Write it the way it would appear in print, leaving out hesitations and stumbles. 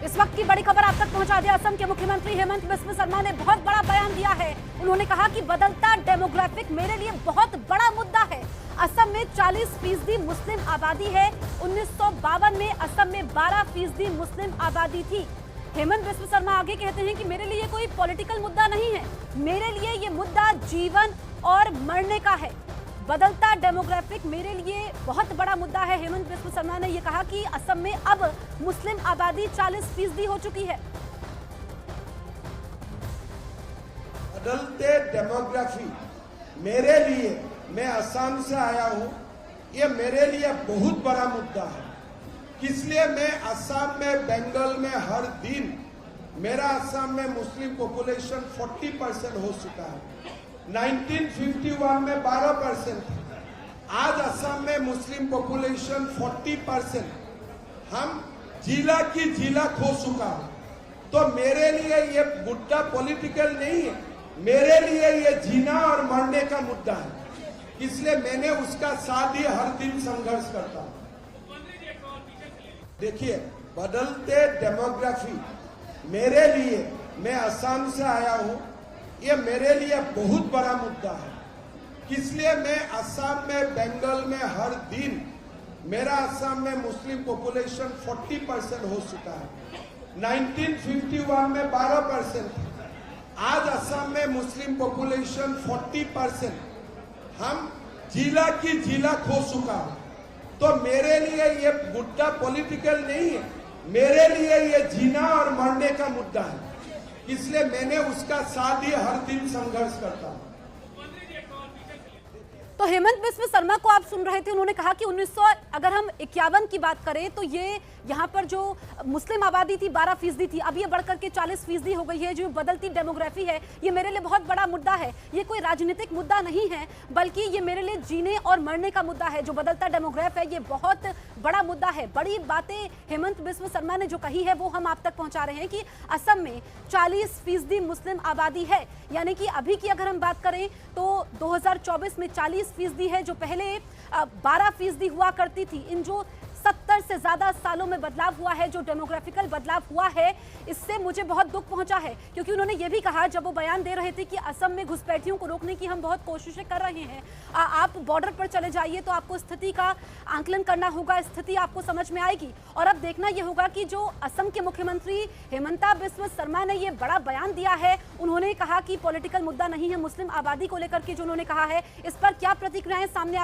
इस वक्त की बड़ी खबर आप तक पहुंचा दिया। असम के मुख्यमंत्री हेमंत बिस्वा शर्मा ने बहुत बड़ा बयान दिया है। उन्होंने कहा कि बदलता डेमोग्राफिक मेरे लिए बहुत बड़ा मुद्दा है। असम में 40% मुस्लिम आबादी है। 1952 में असम में 12% मुस्लिम आबादी थी। हेमंत बिस्वा शर्मा आगे कहते हैं कि मेरे लिए कोई पॉलिटिकल मुद्दा नहीं है, मेरे लिए ये मुद्दा जीवन और मरने का है। बदलता डेमोग्राफिक मेरे लिए बहुत बड़ा मुद्दा है। हेमंत बिस्वा शर्मा ने यह कहा कि असम में अब मुस्लिम आबादी 40% हो चुकी है। बदलते डेमोग्राफी मेरे लिए, मैं असम से आया हूं, ये मेरे लिए बहुत बड़ा मुद्दा है। इसलिए मैं असम में, बंगाल में हर दिन मेरा असम में मुस्लिम पॉपुलेशन 40% हो चुका है। 1951 में 12% था। आज असम में मुस्लिम पॉपुलेशन 40%। हम जिला की जिला खो चुका है। तो मेरे लिए ये मुद्दा पॉलिटिकल नहीं है, मेरे लिए ये जीना और मरने का मुद्दा है। इसलिए मैंने उसका साथ ही हर दिन संघर्ष करता हूं। देखिए, बदलते डेमोग्राफी मेरे लिए, मैं असम से आया हूं, ये मेरे लिए बहुत बड़ा मुद्दा है। इसलिए मैं असम में, बंगाल में हर दिन मेरा असम में मुस्लिम पॉपुलेशन 40% हो चुका है। 1951 में 12% था। आज असम में मुस्लिम पॉपुलेशन 40%। हम जिला की जिला खो चुका है। तो मेरे लिए ये मुद्दा पॉलिटिकल नहीं है, मेरे लिए ये जीना और मरने का मुद्दा है। इसलिए मैंने उसका साथ ही हर दिन संघर्ष करता हूं। तो हेमंत बिस्वा शर्मा को आप सुन रहे थे। उन्होंने कहा कि अगर हम 51 की बात करें तो ये यहाँ पर जो मुस्लिम आबादी थी 12% थी, अब ये बढ़कर के 40% हो गई है। जो बदलती डेमोग्राफी है ये मेरे लिए बहुत बड़ा मुद्दा है। ये कोई राजनीतिक मुद्दा नहीं है, बल्कि ये मेरे लिए जीने और मरने का मुद्दा है। जो बदलता डेमोग्राफ है ये बहुत बड़ा मुद्दा है। बड़ी बातें हेमंत बिस्वा शर्मा ने जो कही है वो हम आप तक पहुंचा रहे हैं कि असम में 40% मुस्लिम आबादी है। यानी कि अभी की अगर हम बात करें तो 2024 में 40% है, जो पहले 12% हुआ करती थी। इन जो 70 से ज्यादा सालों में बदलाव हुआ है, जो डेमोग्राफिकल बदलाव हुआ है, इससे मुझे बहुत दुख पहुंचा है। क्योंकि उन्होंने ये भी कहा जब वो बयान दे रहे थे कि असम में घुसपैठियों को रोकने की हम बहुत कोशिशें कर रहे हैं। आप बॉर्डर पर चले जाइए तो आपको स्थिति का आंकलन करना होगा, स्थिति आपको समझ में आएगी। और अब देखना यह होगा कि जो असम के मुख्यमंत्री हेमंता बिस्वा शर्मा ने ये बड़ा बयान दिया है, उन्होंने कहा कि पॉलिटिकल मुद्दा नहीं है, मुस्लिम आबादी को लेकर के जो उन्होंने कहा है, इस पर क्या प्रतिक्रियाएं सामने